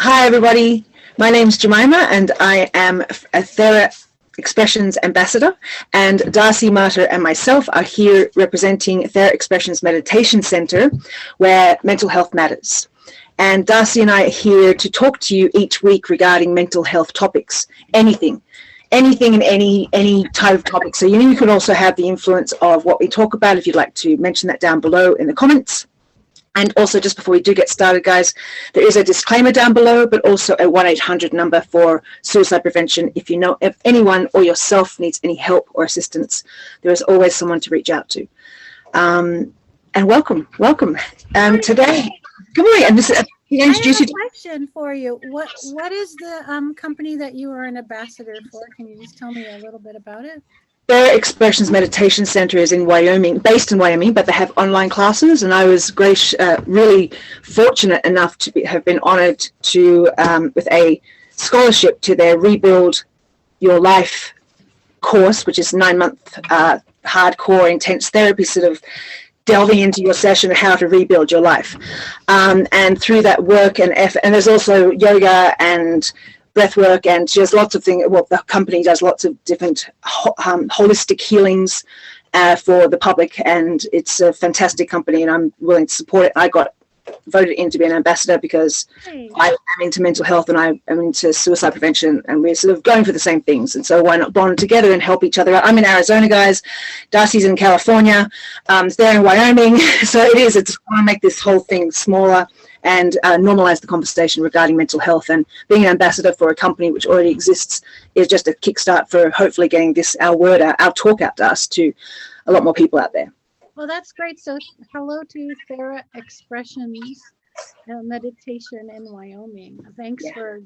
Hi everybody, my name's Jemima and I am a Theraexpressions ambassador, and Darcy, Marta and myself are here representing Theraexpressions Meditation Centre, where mental health matters. And Darcy and I are here to talk to you each week regarding mental health topics, anything and any type of topic. So you can also have the influence of what we talk about if you'd like to mention that down below in the comments. And also, just before we do get started, guys, there is a disclaimer down below, but also a 1-800 number for suicide prevention. If you know if anyone or yourself needs any help or assistance, there is always someone to reach out to. And welcome. Today, good morning. And this is, I have a question for you. What is the company that you are an ambassador for? Can you just tell me a little bit about it? Theraexpressions Meditation Centre is in Wyoming, based in Wyoming, but they have online classes, and I was really fortunate enough to have been honoured to with a scholarship to their Rebuild Your Life course, which is 9-month hardcore intense therapy, sort of delving into your session of how to rebuild your life. And through that work and effort, and there's also yoga and breath work, and there's lots of things. Well, the company does lots of different holistic healings for the public, and it's a fantastic company, and I'm willing to support it. I got voted in to be an ambassador because I am into mental health and I am into suicide prevention, and we're sort of going for the same things, and so why not bond together and help each other out. I'm in Arizona, guys. Darcy's in California. They're in Wyoming. So it's want to make this whole thing smaller and normalize the conversation regarding mental health. And being an ambassador for a company which already exists is just a kickstart for hopefully getting our talk out to us, to a lot more people out there. Well, that's great. So hello to Theraexpressions Meditation in Wyoming. Thanks for,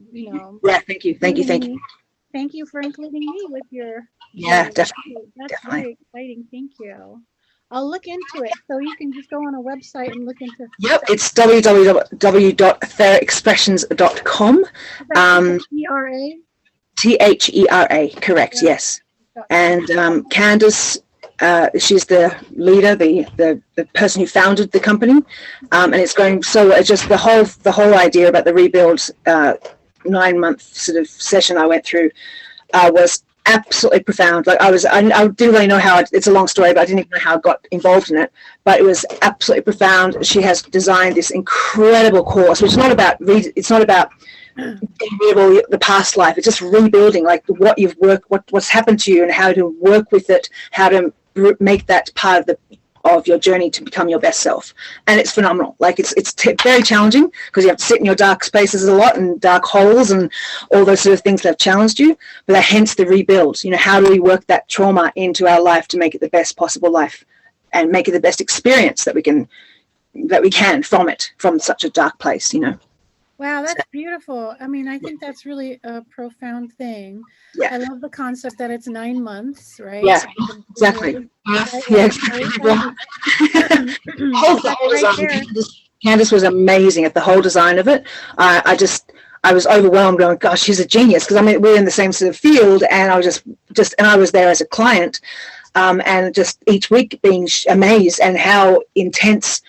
thank you. Thank you for including me with your. Definitely. That's very exciting. Thank you. I'll look into it. So you can just go on a website and look into. Yep, it's www.theraexpressions.com. Thera? Thera, correct, yes. And Candace, she's the leader, the person who founded the company, and it's going so. It's just the whole idea about the Rebuild 9-month sort of session I went through was absolutely profound. Like I didn't really know how it's a long story, but I didn't even know how I got involved in it. But it was absolutely profound. She has designed this incredible course, which is not about getting rid of the past life. It's just rebuilding, like what's happened to you, and how to work with it, how to make that part of your journey to become your best self. And it's phenomenal. Like it's very challenging because you have to sit in your dark spaces a lot, and dark holes and all those sort of things that have challenged you. But hence the rebuild. How do we work that trauma into our life to make it the best possible life and make it the best experience that we can from such a dark place, Wow, that's beautiful. I mean, I think that's really a profound thing. Yeah. I love the concept that it's 9 months, right? Yeah, exactly. Candace was amazing at the whole design of it. I was overwhelmed, going, gosh, she's a genius, because we're in the same sort of field, and I was and I was there as a client, and just each week being amazed and how intense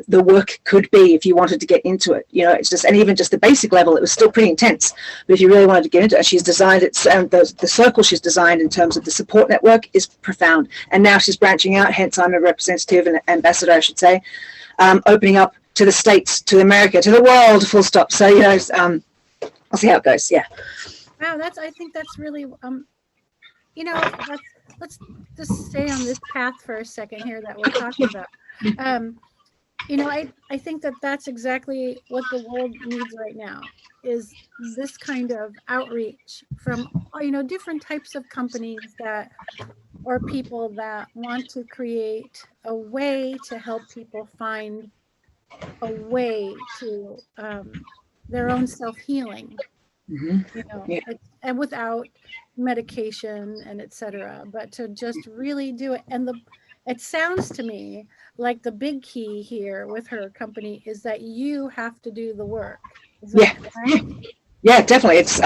the work could be if you wanted to get into it. It's just, and even just the basic level, it was still pretty intense. But if you really wanted to get into it, she's designed it, and the circle she's designed in terms of the support network is profound. And now she's branching out, hence I'm a representative and ambassador, I should say, opening up to the States, to America, to the world, full stop. So, I'll see how it goes. Yeah. Wow, I think that's really, let's just stay on this path for a second here that we're talking about. I think that's exactly what the world needs right now, is this kind of outreach from, different types of companies or people that want to create a way to help people find a way to their own self-healing, and without medication and etc., but to just really do it. And it sounds to me like the big key here with her company is that you have to do the work. Yeah, definitely. It's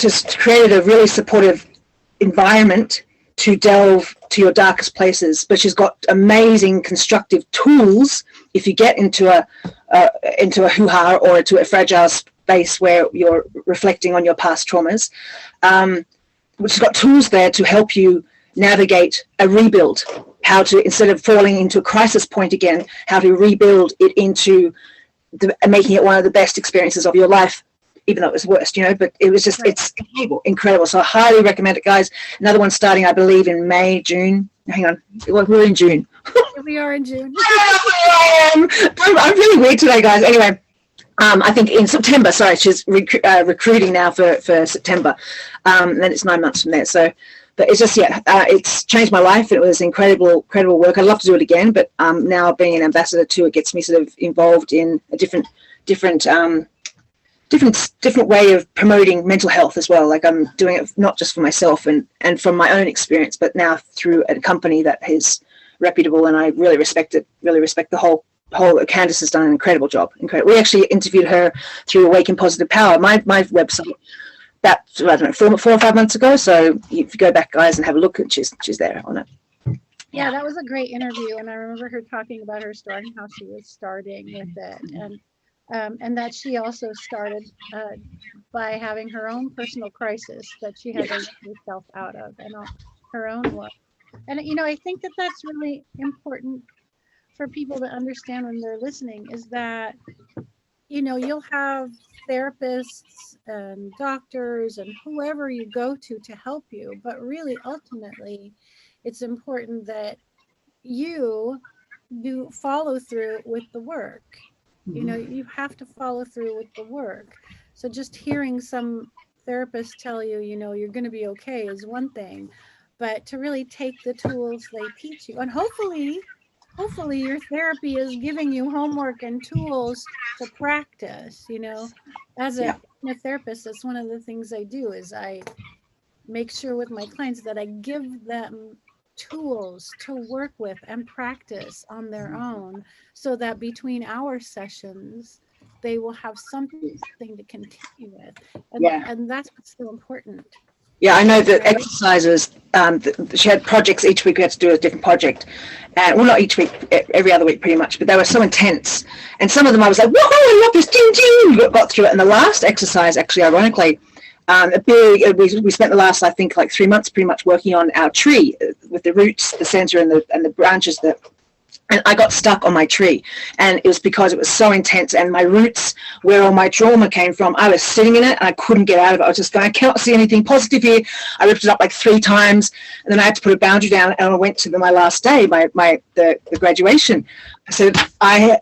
just created a really supportive environment to delve to your darkest places, but she's got amazing constructive tools if you get into a hoo-ha or into a fragile space where you're reflecting on your past traumas, which has got tools there to help you navigate a rebuild, how to, instead of falling into a crisis point again, how to rebuild it into making it one of the best experiences of your life, even though it was worst, but it was just, it's incredible. So I highly recommend it, guys. Another one starting, I believe, in May, June. Hang on, we're in June. We are in June. I'm really weird today, guys. Anyway, I think in September, sorry, she's recruiting now for September. And then it's 9 months from there. So, but it's just, it's changed my life. It was incredible work. I'd love to do it again, but now being an ambassador too, it gets me sort of involved in a different way of promoting mental health as well. Like I'm doing it not just for myself and from my own experience, but now through a company that is reputable, and I really respect it. Really respect the whole. Candice has done an incredible job. Incredible. We actually interviewed her through Awaken Positive Power, my website, about, I don't know, 4 or 5 months ago. So if you go back, guys, and have a look, and she's there on it. Yeah, that was a great interview, and I remember her talking about her story and how she was starting with it, and that she also started by having her own personal crisis that she had to get herself out of, and her own work. And I think that that's really important for people to understand when they're listening, is that you'll have therapists and doctors and whoever you go to help you, but really ultimately it's important that you do follow through with the work. You have to follow through with the work. So just hearing some therapist tell you, you're going to be okay is one thing, but to really take the tools they teach you, and hopefully your therapy is giving you homework and tools to practice. As a therapist, that's one of the things I do, is I make sure with my clients that I give them tools to work with and practice on their own, so that between our sessions they will have something to continue with, and that's what's so important. Yeah, I know that exercises, she had projects each week. We had to do a different project. And well, not each week, every other week pretty much, but they were so intense. And some of them I was like, whoa, I love this, ding, ding, got through it. And the last exercise, actually, ironically, we spent the last, I think, like 3 months pretty much working on our tree with the roots, the center, and the branches and I got stuck on my tree, and it was because it was so intense, and my roots, where all my trauma came from, I was sitting in it and I couldn't get out of it. I was just going, I cannot see anything positive here. I ripped it up like 3 times, and then I had to put a boundary down, and I went to my last day, the graduation. So I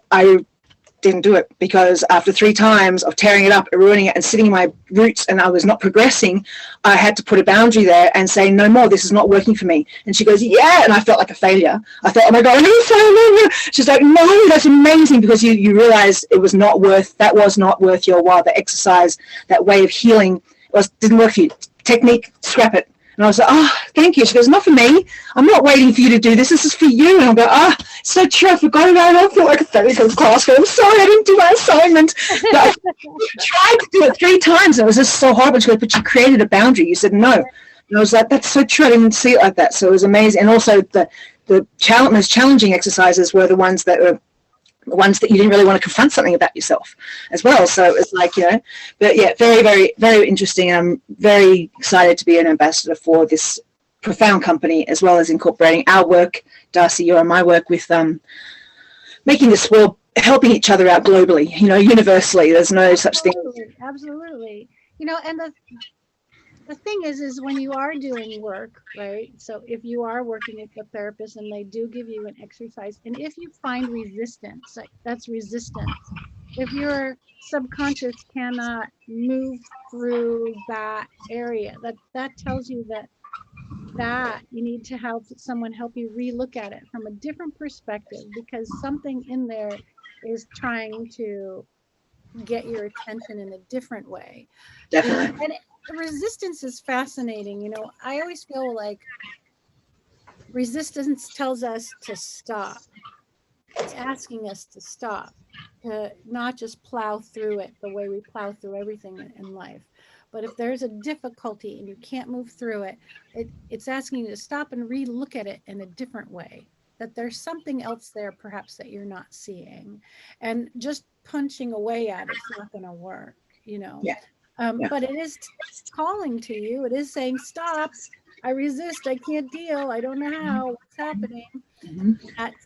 didn't do it, because after 3 times of tearing it up, ruining it, and sitting in my roots, and I was not progressing, I had to put a boundary there and say, no more, this is not working for me. And she goes, yeah, and I felt like a failure. I thought, oh my God, I'm so. She's like, no, that's amazing, because you realize it was not worth your while. The exercise, that way of healing, didn't work for you. Technique, scrap it. And I was like, oh, thank you. She goes, not for me. I'm not waiting for you to do this. This is for you. And I go, so true. I forgot about it. I feel like a failure from class. I'm sorry, I didn't do my assignment. But I tried to do it 3 times. And it was just so horrible. She goes, but you created a boundary. You said no. And I was like, that's so true. I didn't see it like that. So it was amazing. And also the most challenging exercises were the ones that you didn't really want to confront something about yourself as well. So it was like, but yeah, very, very, very interesting. And I'm very excited to be an ambassador for this profound company, as well as incorporating our work, Darcy, your and my work, with making this world, helping each other out globally, universally. There's no such thing. Absolutely. And the thing is when you are doing work, right? So if you are working with a therapist and they do give you an exercise, and if you find resistance, that's resistance. If your subconscious cannot move through that area, that tells you that you need to someone help you relook at it from a different perspective, because something in there is trying to get your attention in a different way. Definitely. And resistance is fascinating. I always feel like resistance tells us to stop. It's asking us to stop, to not just plow through it the way we plow through everything in life. But if there's a difficulty and you can't move through it, it's asking you to stop and relook at it in a different way. that there's something else there perhaps that you're not seeing, and just punching away at it's not going to work, you know. Yeah. Yeah. But it is calling to you. It is saying, stop, I resist, I can't deal, I don't know how, what's happening. Mhm.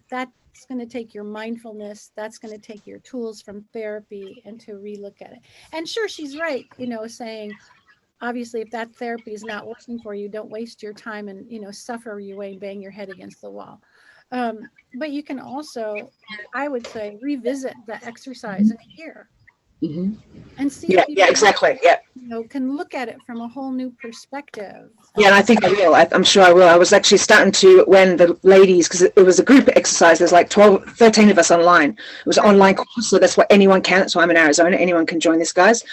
That's going to take your mindfulness, that's going to take your tools from therapy, and to relook at it. And sure, she's right, you know, saying, obviously, if that therapy is not working for you, don't waste your time and, you know, suffer your way and bang your head against the wall. But you can also, I would say, revisit the exercise in a year Mhm. and see Yeah, if you yeah, exactly. Yeah. you know, can look at it from a whole new perspective. Yeah, and I think I will. I'm sure I will. I was actually starting to, when the ladies, because it was a group exercise, there's like 13 of us online. It was an online course, so that's what anyone can. So I'm in Arizona, anyone can join this, guys.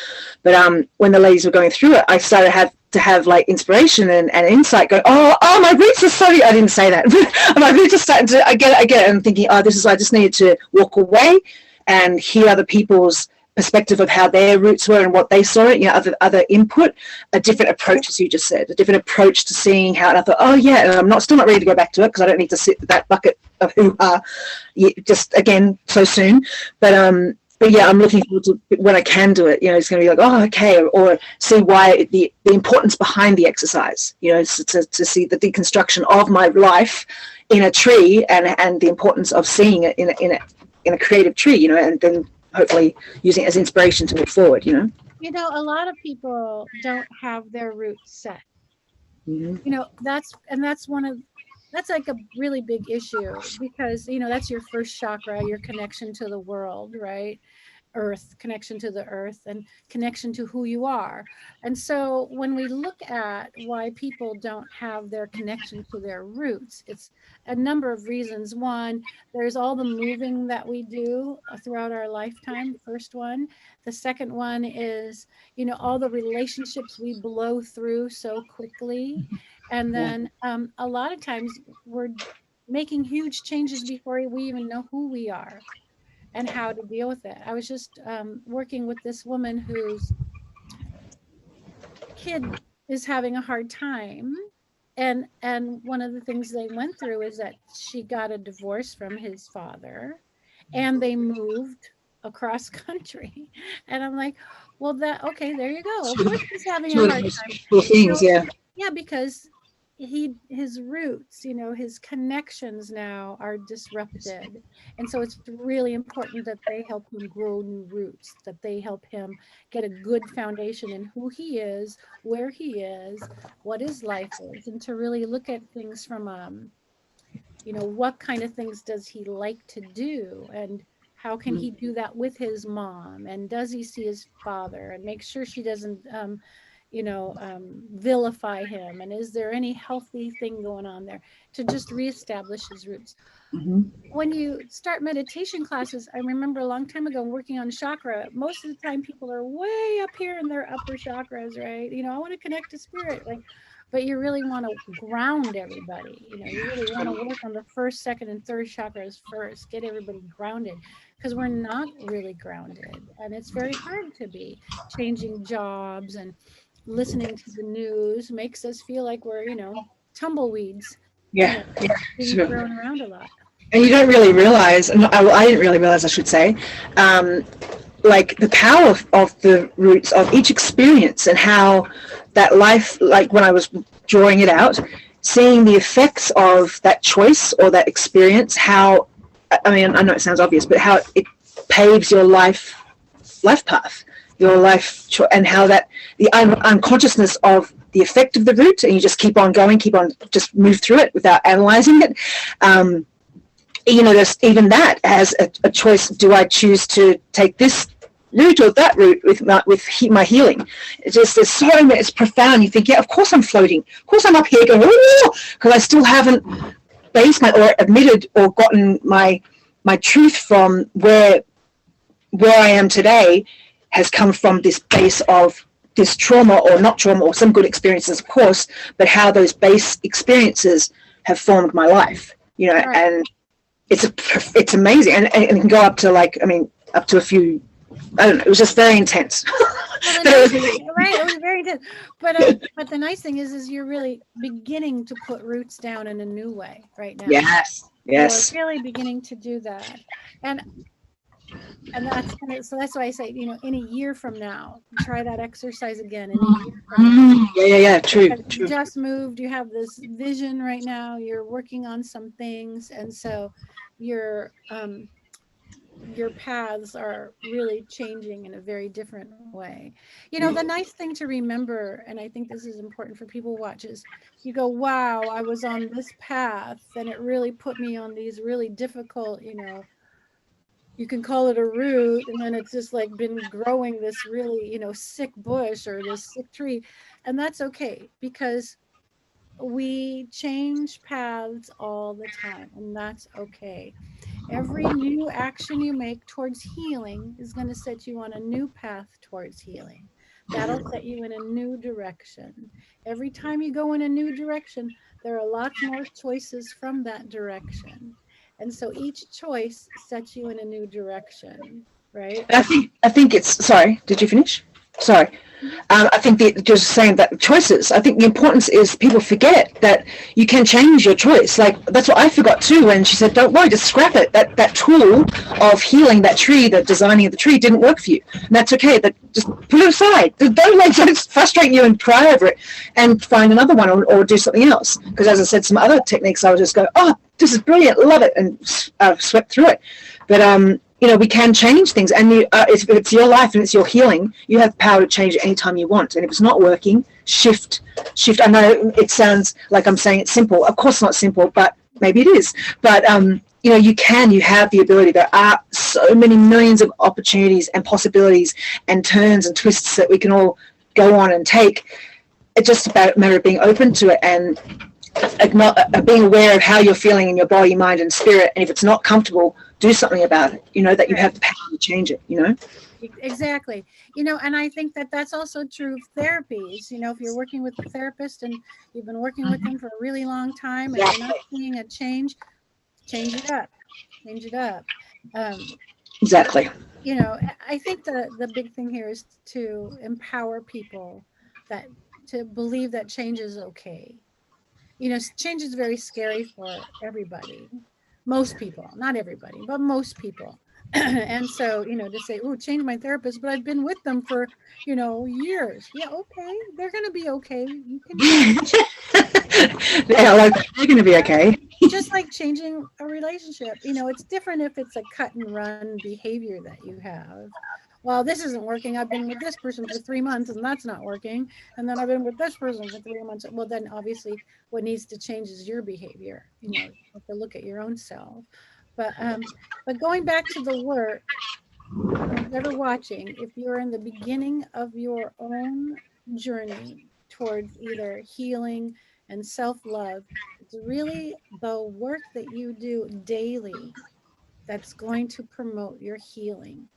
But when the ladies were going through it, I started to have like inspiration and insight. Go, oh, my roots are sorry. I didn't say that. My roots are starting to. I get it. I'm thinking, this is. I just needed to walk away and hear other people's perspective of how their roots were and what they saw it, you know, other input, a different approach, as you just said, a different approach to seeing how. And I thought, oh yeah, and I'm still not ready to go back to it because I don't need to sit with that bucket of hoo-ha just again so soon. But yeah, I'm looking forward to when I can do it. You know, it's going to be like, oh, okay, or see why the importance behind the exercise. You know, to see the deconstruction of my life in a tree, and the importance of seeing it in a creative tree. You know, and then hopefully using it as inspiration to move forward, you know. You know, a lot of people don't have their roots set. Mm-hmm. You know, that's like a really big issue, because, you know, that's your first chakra, your connection to the world, right? Earth, connection to the earth, and connection to who you are. And so when we look at why people don't have their connection to their roots, it's a number of reasons. One, there's all the moving that we do throughout our lifetime, first one. The second one is, you know, all the relationships we blow through so quickly. And then a lot of times we're making huge changes before we even know who we are and how to deal with it. I was just working with this woman whose kid is having a hard time, and one of the things they went through is that she got a divorce from his father, and they moved across country. And I'm like, well, okay, there you go. Of course he's having a hard time. Things, yeah. Yeah, because his roots, you know, his connections now are disrupted. And so it's really important that they help him grow new roots, that they help him get a good foundation in who he is, where he is, what his life is, and to really look at things from you know, what kind of things does he like to do, and how can he do that with his mom, and does he see his father, and make sure she doesn't you know, vilify him, and is there any healthy thing going on there, to just reestablish his roots. Mm-hmm. When you start meditation classes, I remember a long time ago working on chakra, most of the time people are way up here in their upper chakras, right? You know, I want to connect to spirit, like, but you really want to ground everybody. You know, you really want to work on the first, second, and third chakras first, get everybody grounded, because we're not really grounded, and it's very hard to be. Changing jobs and listening to the news makes us feel like we're, you know, tumbleweeds. Yeah, you know, yeah, being sure. thrown around a lot. And you don't really realize, and I didn't really realize, I should say, like the power of the roots of each experience, and how that life, like when I was drawing it out, seeing the effects of that choice or that experience, how, I mean, I know it sounds obvious, but how it paves your life path, your life, and how that the unconsciousness of the effect of the root, and you just keep on going, just move through it without analyzing it. You know, there's even that as a choice. Do I choose to take this route or that route with my healing? It's just, there's so many, it's profound. You think, yeah, of course I'm floating. Of course I'm up here going, because I still haven't based or admitted or gotten my truth from where I am today has come from this base of this trauma, or not trauma, or some good experiences, of course, but how those base experiences have formed my life, you know. Right. And it's amazing, and it can go up to, like, I mean, up to a few, I don't know, it was just very intense. Well, it was very intense. But the nice thing is you're really beginning to put roots down in a new way right now. Yes. Yes. You're really beginning to do that. And that's kind of, so that's why I say, you know, in a year from now, try that exercise again in a year from now. Yeah. True. You just moved, you have this vision right now, you're working on some things, and so your paths are really changing in a very different way. You know, the nice thing to remember, and I think this is important for people who watch, is you go, wow, I was on this path and it really put me on these really difficult, you know, you can call it a root, and then it's just like been growing this really, you know, sick bush or this sick tree. And that's okay, because we change paths all the time, and that's okay. Every new action you make towards healing is going to set you on a new path towards healing. That'll set you in a new direction. Every time you go in a new direction, there are lots more choices from that direction. And so each choice sets you in a new direction, right? I think it's, sorry, did you finish? Sorry. I think just saying that choices, I think the importance is people forget that you can change your choice. Like, that's what I forgot too when she said, don't worry, just scrap it. That tool of healing that tree, the designing of the tree didn't work for you. And that's okay. But just put it aside. Don't frustrate you and cry over it, and find another one, or do something else. Because as I said, some other techniques, I would just go, oh, this is brilliant, love it, and swept through it. But you know, we can change things, and if it's your life and it's your healing, you have the power to change it anytime you want. And if it's not working, shift. I know it sounds like I'm saying it's simple. Of course, not simple, but maybe it is. But you know, you have the ability. There are so many millions of opportunities and possibilities and turns and twists that we can all go on and take. It's just about a matter of being open to it and being aware of how you're feeling in your body, mind, and spirit. And if it's not comfortable, do something about it, you know, that you have the power to change it, you know. Exactly. You know, and I think that that's also true of therapies. You know, if you're working with a therapist and you've been working with them for a really long time and you're not seeing a change it up. Exactly. You know, I think the big thing here is to empower people to believe that change is okay. You know, change is very scary for everybody. Most people, not everybody, but most people. And so, you know, to say, oh, change my therapist, but I've been with them for, you know, years. Yeah, okay. They're going to be okay. You can yeah, like, they're going to be okay. Just like changing a relationship. You know, it's different if it's a cut and run behavior that you have. Well, this isn't working. I've been with this person for 3 months and that's not working. And then I've been with this person for 3 months. Well, then obviously what needs to change is your behavior. You know, you have to look at your own self. But going back to the work, who's ever watching, if you're in the beginning of your own journey towards either healing and self-love, it's really the work that you do daily that's going to promote your healing.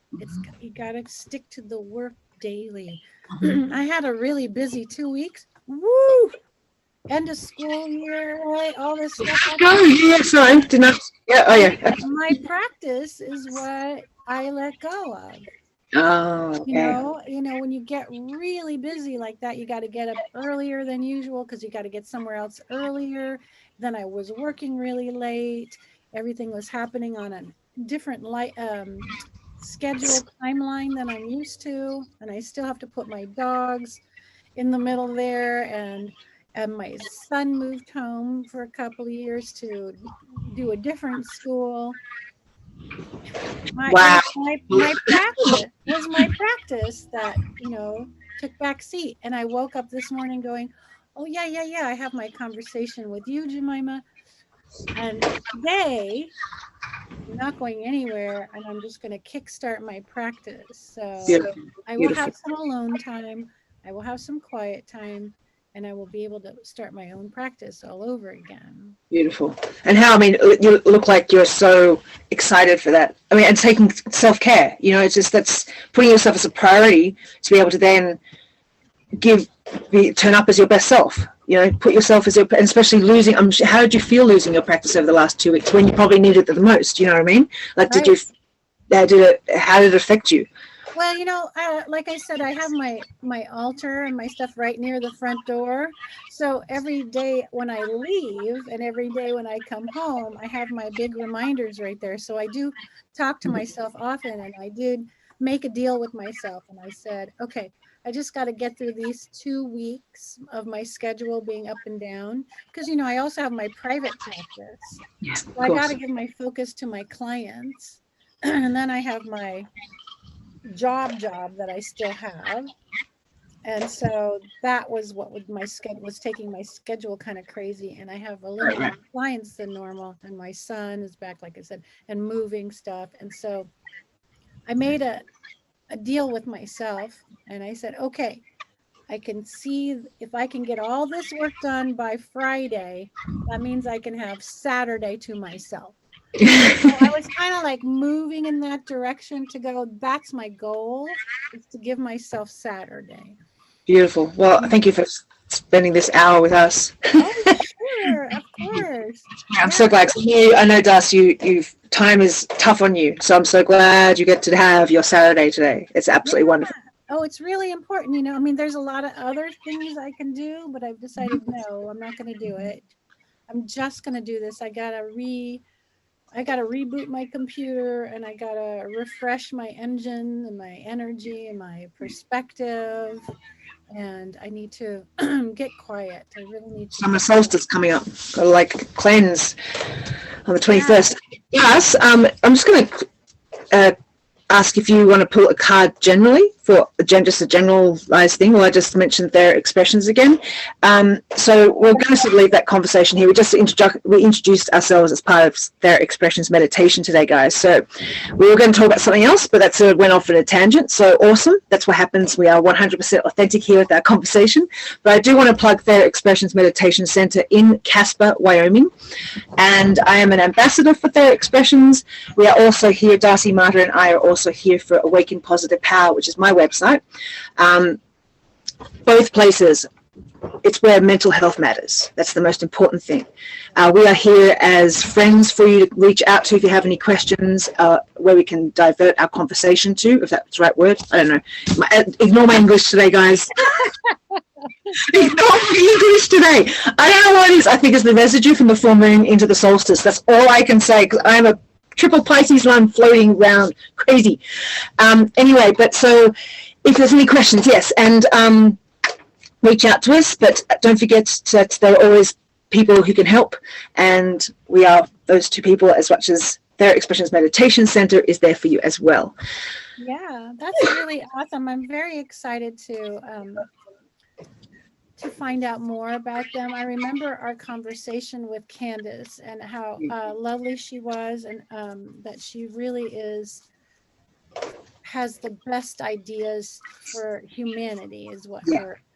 You got to stick to the work daily. I had a really busy 2 weeks. Woo! End of school year, right? All this stuff. Yeah, sorry. My practice is what I let go of. Oh, okay. You know, when you get really busy like that, you got to get up earlier than usual because you got to get somewhere else earlier. Then I was working really late. Everything was happening on a different schedule timeline than I'm used to, and I still have to put my dogs in the middle there, and my son moved home for a couple of years to do a different school. My practice was my practice that, you know, took back seat. And I woke up this morning going, oh yeah, I have my conversation with you, Jemima, and today I'm not going anywhere, and I'm just going to kickstart my practice. So I will have some alone time, I will have some quiet time, and I will be able to start my own practice all over again. Beautiful. And how, I mean, you look like you're so excited for that. I mean, and taking self-care, you know, it's just, that's putting yourself as a priority to be able to then turn up as your best self, you know, put yourself as your, and especially losing, how did you feel losing your practice over the last 2 weeks when you probably needed it the most, you know what I mean? Like, how did it affect you? Well, like I said, I have my altar and my stuff right near the front door. So every day when I leave and every day when I come home, I have my big reminders right there. So I do talk to myself often, and I did make a deal with myself. And I said, okay, I just got to get through these 2 weeks of my schedule being up and down. Because, I also have my private practice. Yes, So of I got course. to give my focus to my clients. And then I have my job that I still have. And so that was what would my schedule was taking my schedule kind of crazy. And I have a little more clients than normal. And my son is back, like I said, and moving stuff. And so I made a deal with myself, and I said, okay, I can see if I can get all this work done by Friday, that means I can have Saturday to myself. So I was kind of like moving in that direction to go, that's my goal, is to give myself Saturday. Beautiful. Well, thank you for spending this hour with us. Oh, sure, of course. I'm so glad. I know, Darcy, time is tough on you, so I'm so glad you get to have your Saturday today. It's absolutely wonderful. Oh, it's really important. I mean, there's a lot of other things I can do, but I've decided, no, I'm not going to do it. I'm just going to do this. I got to reboot my computer, and I got to refresh my engine and my energy and my perspective. And I need to get quiet. I really need to. Summer solstice coming up. Got to cleanse on the 21st. Yes, I'm just going to ask if you want to pull a card generally for just a generalized thing. Well, I just mentioned Theraexpressions again. So we're going to leave that conversation here. We introduced ourselves as part of Theraexpressions Meditation today, guys. So we were going to talk about something else, but that sort of went off in a tangent. So awesome. That's what happens. We are 100% authentic here with our conversation. But I do want to plug Theraexpressions Meditation Centre in Casper, Wyoming. And I am an ambassador for Theraexpressions. We are also here, Darcy, Marta, and I are also here for Awaken Positive Power, which is my website. Both places, it's where mental health matters. That's the most important thing. We are here as friends for you to reach out to if you have any questions, where we can divert our conversation to, if that's the right word. I don't know. Ignore my English today, guys. Ignore my English today. I don't know what it is. I think it's the residue from the full moon into the solstice. That's all I can say, because I'm a triple Pisces line floating around crazy. Anyway, but so if there's any questions, yes, and reach out to us, but don't forget that there are always people who can help, and we are those two people, as much as Theraexpressions Meditation Centre is there for you as well. Yeah, that's really awesome. I'm very excited to find out more about them. I remember our conversation with Candace and how lovely she was, and that she really has the best ideas for humanity, is what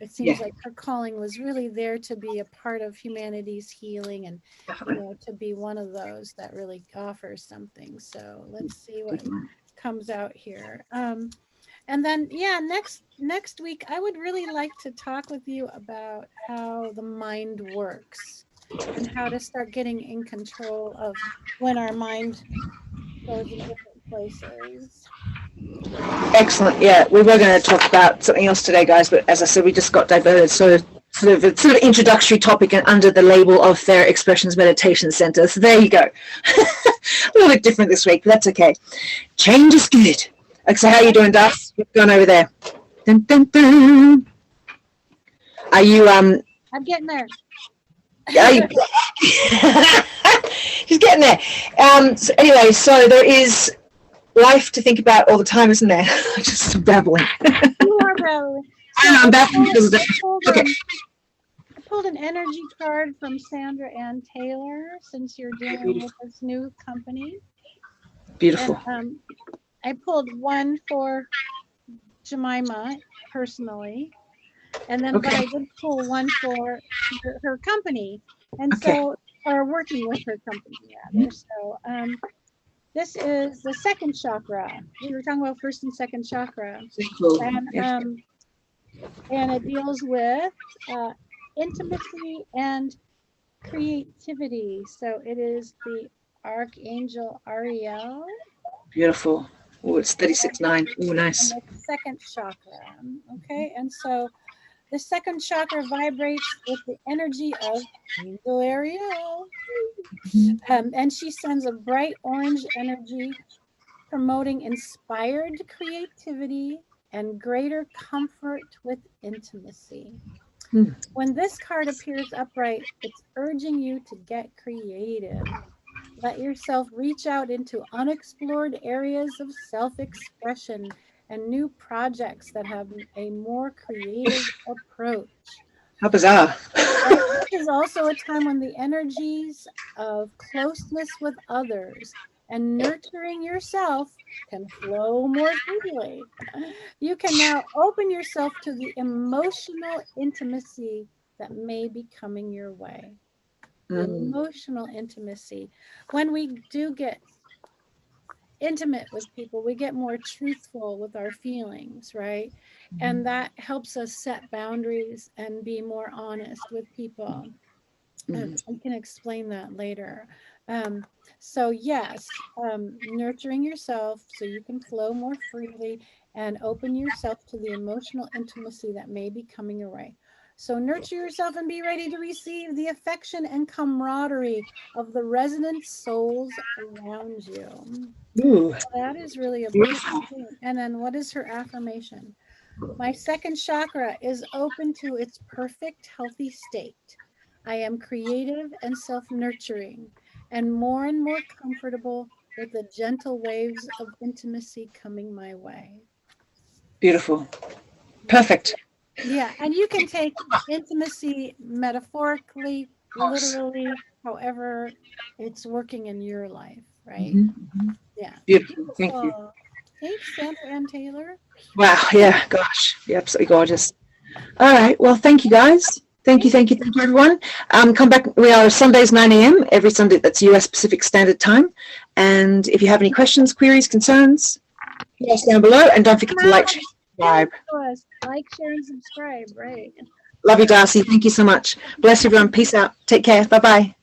it seems like her calling was really there, to be a part of humanity's healing, and to be one of those that really offers something. So let's see what comes out here. And then, next week, I would really like to talk with you about how the mind works and how to start getting in control of when our mind goes in different places. Excellent. Yeah, we were going to talk about something else today, guys, but as I said, we just got diverted. So sort of introductory topic and under the label of Theraexpressions Meditation Centre. So there you go. A little bit different this week, but that's okay. Change is good. So how are you doing, Darcy? What's going over there? Dun, dun, dun. Are you I'm getting there. She's getting there. So anyway, so there is life to think about all the time, isn't there? Just babbling. You are babbling. So I'm babbling. Okay. I pulled an energy card from Sandra Ann Taylor, since you're dealing with this new company. Beautiful. And, I pulled one for Jemima personally, and then but I did pull one for her company, and so, or working with her company rather. So this is the second chakra. We were talking about first and second chakra, and it deals with intimacy and creativity. So it is the Archangel Ariel. Beautiful. Oh, it's 36.9. Oh, nice. And the second chakra. Okay, and so the second chakra vibrates with the energy of Angel Ariel. And she sends a bright orange energy promoting inspired creativity and greater comfort with intimacy. Mm. When this card appears upright, it's urging you to get creative. Let yourself reach out into unexplored areas of self-expression and new projects that have a more creative approach. How bizarre. Right? This is also a time when the energies of closeness with others and nurturing yourself can flow more freely. You can now open yourself to the emotional intimacy that may be coming your way. The emotional intimacy. When we do get intimate with people, we get more truthful with our feelings, right? And that helps us set boundaries and be more honest with people. And I can explain that later. So yes, nurturing yourself so you can flow more freely and open yourself to the emotional intimacy that may be coming your way. So nurture yourself and be ready to receive the affection and camaraderie of the resonant souls around you. Ooh. That is really a beautiful thing. And then what is her affirmation? My second chakra is open to its perfect, healthy state. I am creative and self-nurturing and more comfortable with the gentle waves of intimacy coming my way. Beautiful. Perfect. Yeah, and you can take intimacy metaphorically, literally, however it's working in your life, right? Yeah. Beautiful. Thank you. Thanks, Sandra and Taylor. Wow. Yeah. Gosh. You're absolutely gorgeous. All right. Well, thank you, guys. Thank you, everyone. Come back. We are Sundays 9 a.m. every Sunday. That's US Pacific Standard Time. And if you have any questions, queries, concerns, yes, down below. And don't forget to like, share, subscribe. Like, share, and subscribe. Right. Love you, Darcy. Thank you so much. Bless everyone. Peace out. Take care. Bye-bye.